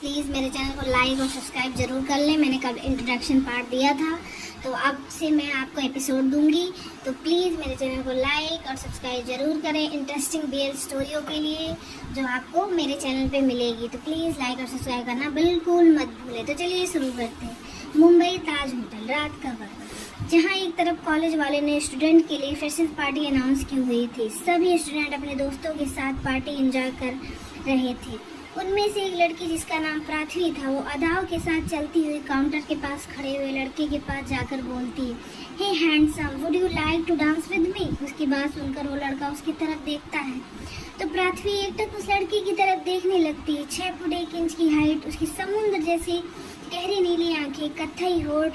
Please मेरे channel को like और सब्सक्राइब ज़रूर कर लें। मैंने कल इंट्रोडक्शन पार्ट दिया था, तो अब से मैं आपको एपिसोड दूंगी, तो प्लीज़ मेरे चैनल को लाइक और सब्सक्राइब ज़रूर करें इंटरेस्टिंग BL स्टोरियों के लिए जो आपको मेरे चैनल पे मिलेगी। तो प्लीज़ लाइक और सब्सक्राइब करना बिल्कुल मत भूलें। तो चलिए शुरू करते हैं। मुंबई ताज होटल, रात का वक्त, जहाँ एक तरफ कॉलेज वाले ने स्टूडेंट के लिए फ्रेशर्स पार्टी अनाउंस की हुई थी। सभी स्टूडेंट अपने दोस्तों के साथ पार्टी एंजॉय कर रहे थे। उनमें से एक लड़की जिसका नाम पृथ्वी था, वो अदाओं के साथ चलती हुई काउंटर के पास खड़े हुए लड़के के पास जाकर बोलती, hey handsome, would you like to dance with me. उसकी बात सुनकर वो लड़का उसकी तरफ देखता है तो पृथ्वी एकटक उस लड़की की तरफ देखने लगती है। 6 फुट 1 इंच की हाइट, उसकी समुद्र जैसी गहरी नीली आंखें, कत्थई होठ,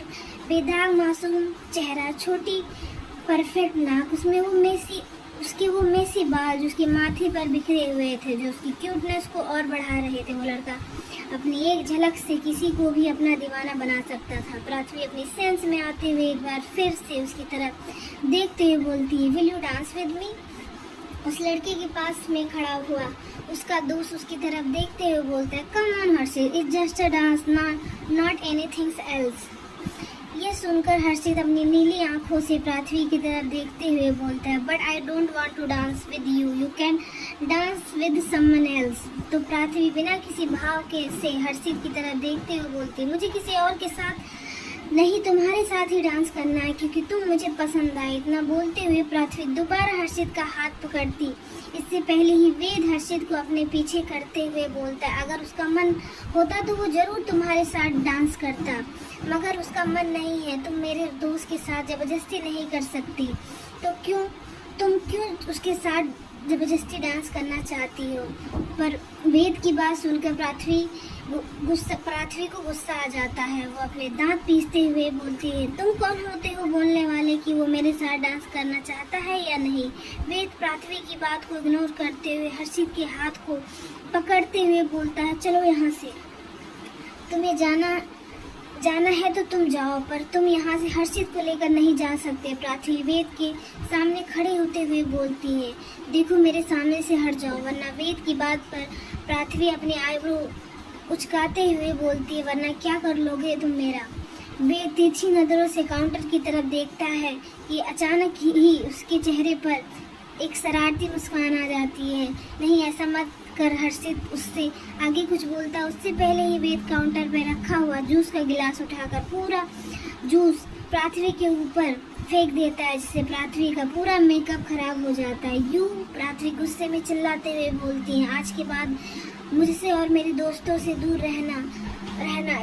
बेदाग मासूम चेहरा, छोटी परफेक्ट नाक, उसके वो मेसी बाल जो उसके माथे पर बिखरे हुए थे, जो उसकी क्यूटनेस को और बढ़ा रहे थे। वो लड़का अपनी एक झलक से किसी को भी अपना दीवाना बना सकता था। पृथ्वी अपनी सेंस में आते हुए एक बार फिर से उसकी तरफ देखते हुए बोलती है, विल यू डांस विद मी। उस लड़के के पास में खड़ा हुआ उसका दोस्त उसकी तरफ देखते हुए बोलता है, come on Harshit, it's just a dance, not anything else. यह सुनकर हर्षित अपनी नीली आंखों से पृथ्वी की तरफ देखते हुए बोलता है, but I don't want to dance with you, you can dance with someone else. तो पृथ्वी बिना किसी भाव के से हर्षित की तरफ देखते हुए बोलती है, मुझे किसी और के साथ नहीं, तुम्हारे साथ ही डांस करना है क्योंकि तुम मुझे पसंद आए। इतना बोलते हुए पृथ्वी दोबारा हर्षित का हाथ पकड़ती। इससे पहले ही वेद हर्षित को अपने पीछे करते हुए बोलता है, अगर उसका मन होता तो वो जरूर तुम्हारे साथ डांस करता, मगर उसका मन नहीं है। तुम मेरे दोस्त के साथ जबरदस्ती नहीं कर सकती, तो तुम क्यों उसके साथ जबरदस्ती डांस करना चाहती हो। पर वेद की बात सुनकर पृथ्वी को गुस्सा आ जाता है। वो अपने दांत पीसते हुए बोलती है, तुम कौन होते हो बोलने वाले कि वो मेरे साथ डांस करना चाहता है या नहीं। वेद पृथ्वी की बात को इग्नोर करते हुए हर्षित के हाथ को पकड़ते हुए बोलता है, चलो यहाँ से, तुम्हें जाना है तो तुम जाओ, पर तुम यहाँ से हर्षित को लेकर नहीं जा सकते। पृथ्वी वेद के सामने खड़े होते हुए बोलती है, देखो मेरे सामने से हट जाओ, वरना। वेद की बात पर पृथ्वी अपने आईब्रो उचकाते हुए बोलती है, वरना क्या कर लोगे तुम मेरा। वेद तिरछी नजरों से काउंटर की तरफ देखता है कि अचानक ही उसके चेहरे पर एक शरारती मुस्कान आ जाती है। नहीं, ऐसा मत कर हर्षित उससे आगे कुछ बोलता, उससे पहले ही वेद काउंटर पर रखा हुआ जूस का गिलास उठाकर पूरा जूस पृथ्वी के ऊपर फेंक देता है, जिससे पृथ्वी का पूरा मेकअप खराब हो जाता है। पृथ्वी गुस्से में चिल्लाते हुए बोलती है, आज के बाद मुझसे और मेरे दोस्तों से दूर रहना।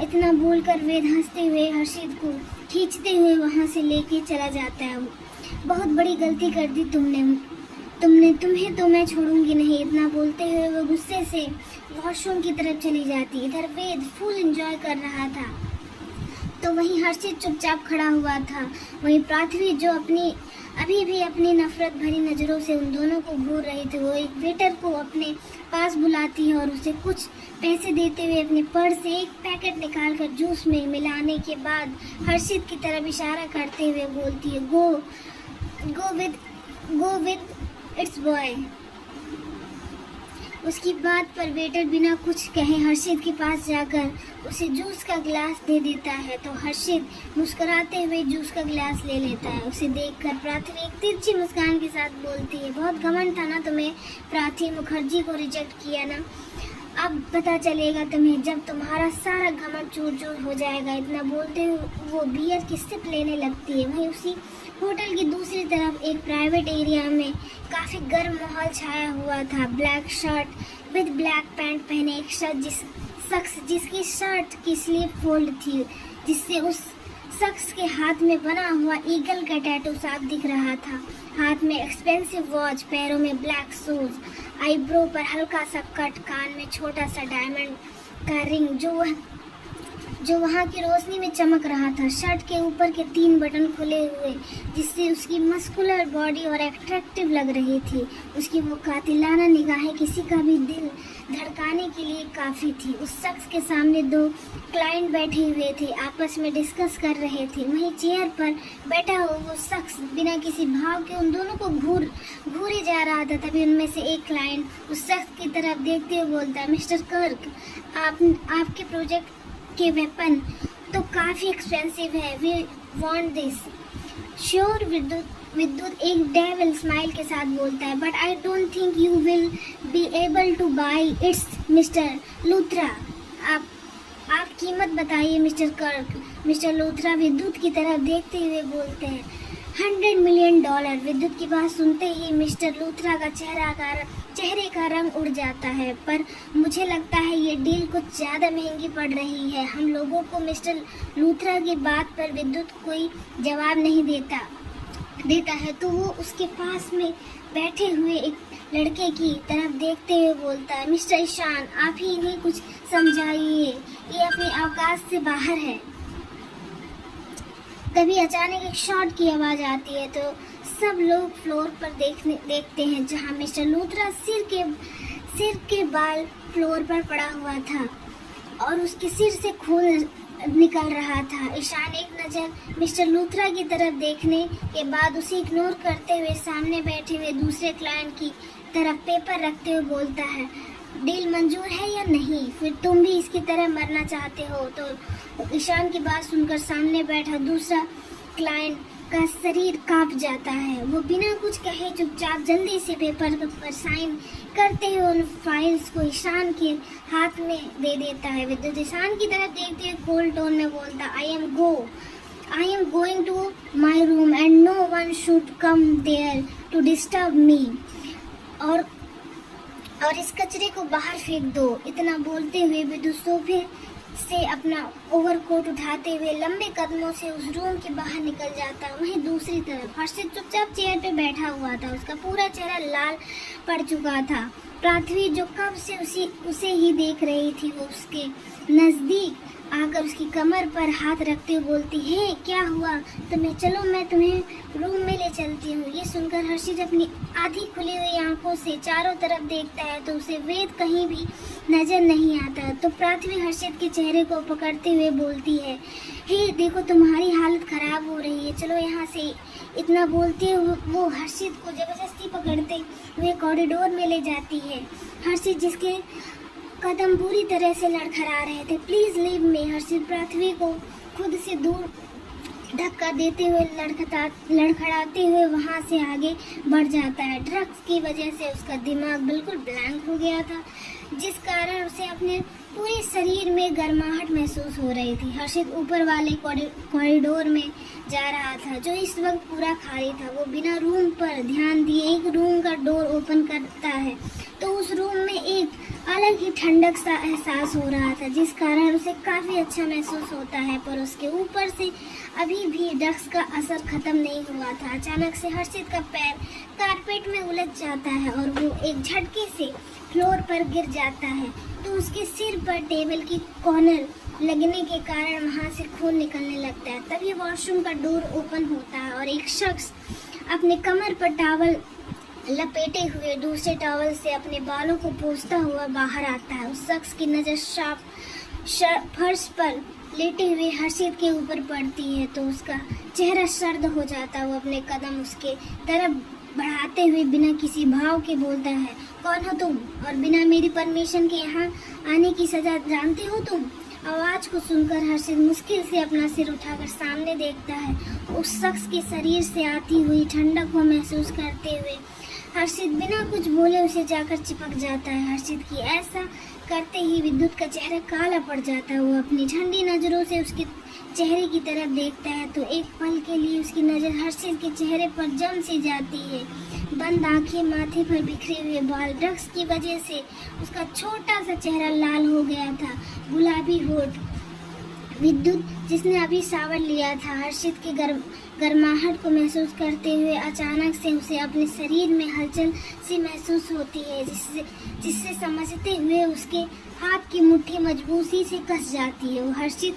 इतना बोलकर वेद हंसते हुए हर्षित को खींचते हुए वहाँ से लेके चला जाता है। बहुत बड़ी गलती कर दी तुम्हें तो मैं छोड़ूंगी नहीं। इतना बोलते हुए वो गुस्से से वॉशरूम की तरफ चली जाती। इधर वेद फुल एंजॉय कर रहा था, तो वहीं हर्षित चुपचाप खड़ा हुआ था। वहीं पृथ्वी जो अभी भी अपनी नफरत भरी नज़रों से उन दोनों को घूर रही थी, वो एक वेटर को अपने पास बुलाती है और उसे कुछ पैसे देते हुए अपने पर्स से एक पैकेट निकालकर जूस में मिलाने के बाद हर्षित की तरफ इशारा करते हुए बोलती है, गो विद इट्स बॉय। उसकी बात पर वेटर बिना कुछ कहे हर्षित के पास जाकर उसे जूस का गिलास दे देता है, तो हर्षित मुस्कुराते हुए जूस का गिलास ले लेता है। उसे देखकर पृथ्वी एक तिरछी मुस्कान के साथ बोलती है, बहुत घमंड था ना तुम्हें पृथ्वी, मुखर्जी को रिजेक्ट किया ना। अब पता चलेगा तुम्हें जब तुम्हारा सारा घमंड चूर चूर हो जाएगा। इतना बोलते हुए वो बियर की सिप लेने लगती है। वहीं उसी होटल की दूसरी तरफ एक प्राइवेट एरिया में काफ़ी गर्म माहौल छाया हुआ था। Black shirt with black pant पहने एक शख्स जिसकी शर्ट की स्लीव फोल्ड थी, जिससे उस शख्स के हाथ में बना हुआ ईगल का टैटू साफ दिख रहा था। हाथ में एक्सपेंसिव वॉच, पैरों में ब्लैक शूज, आईब्रो पर हल्का सा कट, कान में छोटा सा डायमंड का रिंग जो वहाँ की रोशनी में चमक रहा था। शर्ट के ऊपर के 3 बटन खुले हुए, जिससे उसकी मस्कुलर बॉडी और अट्रैक्टिव लग रही थी। उसकी वो कातिलाना निगाहें किसी का भी दिल धड़काने के लिए काफ़ी थी। उस शख्स के सामने दो क्लाइंट बैठे हुए थे, आपस में डिस्कस कर रहे थे। वहीं चेयर पर बैठा हुआ वो शख्स बिना किसी भाव के उन दोनों को घूरे जा रहा था। तभी उनमें से एक क्लाइंट उस शख्स की तरफ देखते हुए बोलता है, मिस्टर कर्क, आपके प्रोजेक्ट के वेपन तो काफ़ी एक्सपेंसिव है, वी वांट दिस। श्योर, विद्युत एक डेविल स्माइल के साथ बोलता है, but I don't think you will be able two by its mister Luthra. आप कीमत बताइए मिस्टर कर्क। मिस्टर लूथरा विद्युत की तरफ देखते हुए बोलते हैं, $100 मिलियन। विद्युत की बात सुनते ही मिस्टर लूथरा का चेहरे का रंग उड़ जाता है। पर मुझे लगता है ये डील कुछ ज़्यादा महंगी पड़ रही है हम लोगों को। मिस्टर लूथरा की बात पर विद्युत कोई जवाब नहीं देता है तो वो उसके पास में बैठे हुए एक लड़के की तरफ देखते हुए बोलता है, मिस्टर ईशान, आप ही इन्हें कुछ समझाइए, ये अपनी अवकाश से बाहर है। तभी अचानक एक शॉट की आवाज़ आती है तो सब लोग फ्लोर पर देखते हैं जहां मिस्टर लूथरा सिर के बाल फ्लोर पर पड़ा हुआ था और उसके सिर से खून निकल रहा था। ईशान एक नज़र मिस्टर लूथरा की तरफ देखने के बाद उसे इग्नोर करते हुए सामने बैठे हुए दूसरे क्लाइंट की तरफ पेपर रखते हुए बोलता है, डील मंजूर है या नहीं? फिर तुम भी इसकी तरह मरना चाहते हो? तो ईशान की बात सुनकर सामने बैठा दूसरा क्लाइंट का शरीर कांप जाता है। वो बिना कुछ कहे चुपचाप जल्दी से पेपर पर साइन करते हुए उन फाइल्स को ईशान के हाथ में दे देता है। विद्युत ईशान की तरफ देखते हुए कोल्ड टोन में बोलता, I am going to my room and no one should come there to disturb me. और इस कचरे को बाहर फेंक दो। इतना बोलते हुए विद्युत सोफे से अपना ओवरकोट उठाते हुए लंबे कदमों से उस रूम के बाहर निकल जाता है। वहीं दूसरी तरफ हर्षित चुपचाप चेयर पे बैठा हुआ था। उसका पूरा चेहरा लाल पड़ चुका था। पृथ्वी जो कब से उसे ही देख रही थी वो उसके नजदीक आकर उसकी कमर पर हाथ रखते हुए बोलती है, क्या हुआ तुम्हें? चलो मैं तुम्हें रूम में ले चलती हूँ। ये सुनकर हर्षित अपनी आधी खुली हुई आंखों से चारों तरफ देखता है तो उसे वेद कहीं भी नजर नहीं आता। तो पृथ्वी हर्षित के चेहरे को पकड़ते हुए बोलती है, हे देखो तुम्हारी हालत खराब हो रही है, चलो यहाँ से। इतना बोलते हुए वो हर्षित को जबरदस्ती पकड़ते हुए कॉरिडोर में ले जाती है। हर्षित जिसके कदम पूरी तरह से लड़खड़ा रहे थे, प्लीज लीव मी। हर्षित पृथ्वी को खुद से दूर धक्का देते हुए लड़खड़ाते हुए वहां से आगे बढ़ जाता है। ड्रग्स की वजह से उसका दिमाग बिल्कुल ब्लैंक हो गया था, जिस कारण उसे अपने पूरे शरीर में गर्माहट महसूस हो रही थी। हर्षित ऊपर वाले कॉरिडोर में जा रहा था जो इस वक्त पूरा खाली था। वो बिना रूम पर ध्यान दिए एक रूम का डोर ओपन करता है तो उस रूम में एक अलग ही ठंडक सा एहसास हो रहा था, जिस कारण उसे काफ़ी अच्छा महसूस होता है। पर उसके ऊपर से अभी भी ड्रग्स का असर खत्म नहीं हुआ था। अचानक से हर्षित का पैर कारपेट में उलझ जाता है और वो एक झटके से फ्लोर पर गिर जाता है तो उसके सिर पर टेबल की कॉर्नर लगने के कारण वहाँ से खून निकलने लगता है। तभी वॉशरूम का डोर ओपन होता है और एक शख्स अपने कमर पर टॉवल लपेटे हुए दूसरे टॉवल से अपने बालों को पोंछता हुआ बाहर आता है। उस शख्स की नज़र फर्श पर लेटे हुए हर्षित के ऊपर पड़ती है तो उसका चेहरा सर्द हो जाता है। वो अपने कदम उसके तरफ बढ़ाते हुए बिना किसी भाव के बोलता है, कौन हो तुम और बिना मेरी परमिशन के यहाँ आने की सजा जानते हो तुम? आवाज़ को सुनकर हर्षित मुश्किल से अपना सिर उठाकर सामने देखता है। उस शख्स के शरीर से आती हुई ठंडक को महसूस करते हुए हर्षित बिना कुछ बोले उसे जाकर चिपक जाता है। हर्षित की ऐसा करते ही विद्युत का चेहरा काला पड़ जाता है। वो अपनी ठंडी नज़रों से उसके चेहरे की तरफ देखता है तो एक पल के लिए उसकी नज़र हर्षित के चेहरे पर जम सी जाती है। बंद आंखें, माथे पर बिखरे हुए बाल, ड्रग्स की वजह से उसका छोटा सा चेहरा लाल हो गया था, गुलाबी होठ। विद्युत जिसने अभी शावर लिया था हर्षित की गर्माहट को महसूस करते हुए अचानक से उसे अपने शरीर में हलचल सी महसूस होती है, जिससे समझते हुए उसके हाथ की मुट्ठी मजबूती से कस जाती है। वो हर्षित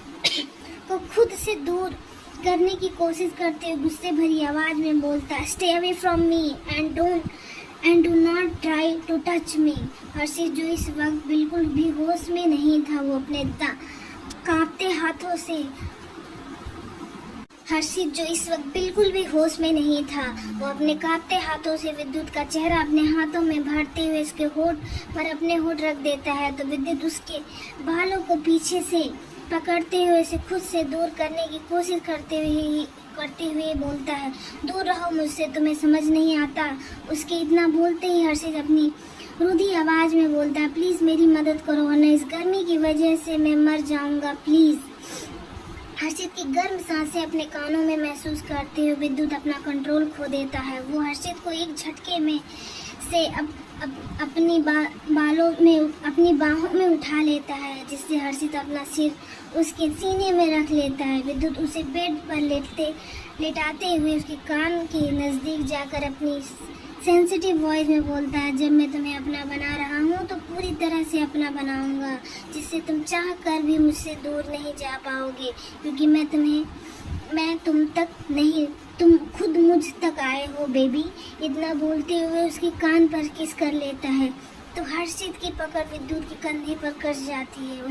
को खुद से दूर करने की कोशिश करते हुए गुस्से भरी आवाज में बोलता, stay away from me and do not try to touch me. Harshit जो इस वक्त बिल्कुल भी होश में नहीं था, वो अपने कांपते हाथों से हर्षित जो इस वक्त बिल्कुल भी होश में नहीं था, वो अपने कांपते हाथों से विद्युत का चेहरा अपने हाथों में भरते हुए उसके होठ पर अपने होठ रख देता है। तो विद्युत उसके बालों को पीछे से पकड़ते हुए उसे खुद से दूर करने की कोशिश करते हुए बोलता है, दूर रहो मुझसे, तुम्हें समझ नहीं आता। उसके इतना बोलते ही हर्षित अपनी रुधी आवाज में बोलता है, प्लीज मेरी मदद करो वरना इस गर्मी की वजह से मैं मर जाऊंगा, प्लीज। हर्षित की गर्म सांसें अपने कानों में महसूस करते हुए विद्युत अपना कंट्रोल खो देता है। वो हर्षित को एक झटके में से अपनी बाहों में उठा लेता है, जिससे हर्षित अपना सिर उसके सीने में रख लेता है। विद्युत उसे बेड पर लेटाते हुए उसके कान के नज़दीक जाकर अपनी सेंसिटिव वॉइस में बोलता है, जब मैं तुम्हें अपना बना रहा हूँ तो पूरी तरह से अपना बनाऊंगा, जिससे तुम चाह कर भी मुझसे दूर नहीं जा पाओगे, क्योंकि मैं तुम तक नहीं, तुम खुद मुझ तक आए हो बेबी। इतना बोलते हुए उसके कान पर किस कर लेता है तो हर्षित की पकड़ विद्युत के कंधे पर कस जाती है।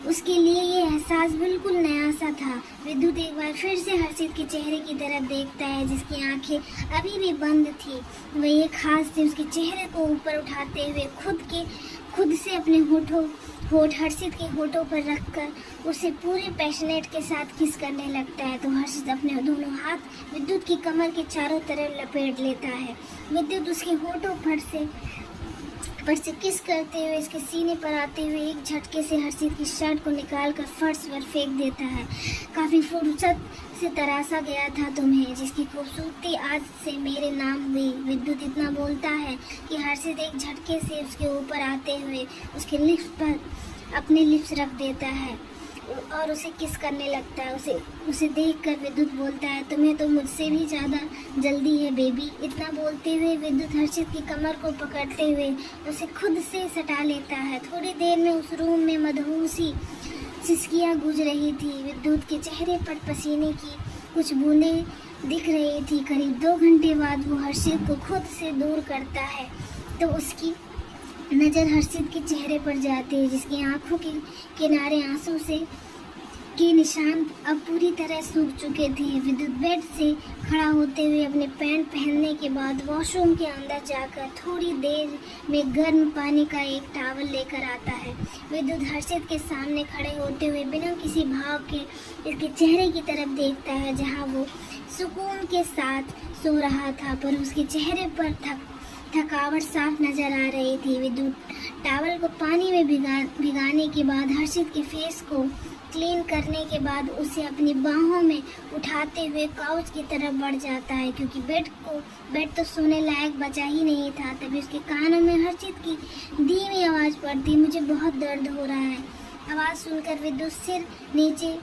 उसके लिए ये एहसास बिल्कुल नया सा था। विद्युत एक बार फिर से हर्षित के चेहरे की तरफ देखता है, जिसकी आंखें अभी भी बंद थी। वह एक हाथ से उसके चेहरे को ऊपर उठाते हुए खुद से अपने होठ हर्षित के होठों पर रखकर उसे पूरे पैशनेट के साथ किस करने लगता है। तो हर्षित अपने दोनों हाथ विद्युत की कमर के चारों तरफ लपेट लेता है। विद्युत उसके होठों पर से किस करते हुए इसके सीने पर आते हुए एक झटके से हर्षित की शर्ट को निकालकर फर्श पर फेंक देता है। काफी फुर्सत से तराशा गया था तुम्हें, जिसकी खूबसूरती आज से मेरे नाम हुई। विद्युत इतना बोलता है कि हर्षित एक झटके से उसके ऊपर आते हुए उसके लिप्स पर अपने लिप्स रख देता है और उसे किस करने लगता है। उसे देखकर विद्युत बोलता है, तुम्हें तो मुझसे भी ज़्यादा जल्दी है बेबी। इतना बोलते हुए विद्युत हर्षित की कमर को पकड़ते हुए उसे खुद से सटा लेता है। थोड़ी देर में उस रूम में मदहोशी सिसकियाँ गूंज रही थी। विद्युत के चेहरे पर पसीने की कुछ बूंदें दिख रही थी। करीब 2 घंटे बाद वो हर्षित को खुद से दूर करता है तो उसकी नज़र हर्षित के चेहरे पर जाती है, जिसकी आंखों के किनारे आंसू के निशान अब पूरी तरह सूख चुके थे। विद्युत बेड से खड़ा होते हुए अपने पैंट पहनने के बाद वॉशरूम के अंदर जाकर थोड़ी देर में गर्म पानी का एक टॉवल लेकर आता है। विद्युत हर्षित के सामने खड़े होते हुए बिना किसी भाव के इसके चेहरे की तरफ देखता है, जहाँ वो सुकून के साथ सो रहा था, पर उसके चेहरे पर थकावट साफ नजर आ रही थी। विद्युत टॉवल को पानी में भिगाने के बाद हर्षित के फेस को क्लीन करने के बाद उसे अपनी बाहों में उठाते हुए काउच की तरफ बढ़ जाता है, क्योंकि बेड तो सोने लायक बचा ही नहीं था। तभी उसके कानों में हर्षित की धीमी आवाज़ पड़ती, मुझे बहुत दर्द हो रहा है। आवाज़ सुनकर विद्युत सिर नीचे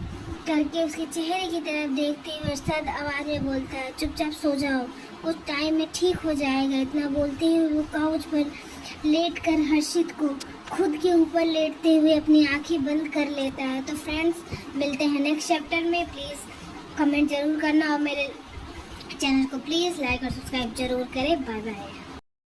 करके उसके चेहरे की तरफ देखते हुए सर्द आवाज़ में बोलता है, चुपचाप सो जाओ, कुछ टाइम में ठीक हो जाएगा। इतना बोलते हुए वो काउच पर लेटकर हर्षित को खुद के ऊपर लेटते हुए अपनी आंखें बंद कर लेता है। तो फ्रेंड्स, मिलते हैं नेक्स्ट चैप्टर में। प्लीज़ कमेंट जरूर करना और मेरे चैनल को प्लीज़ लाइक और सब्सक्राइब जरूर करें। Bye bye.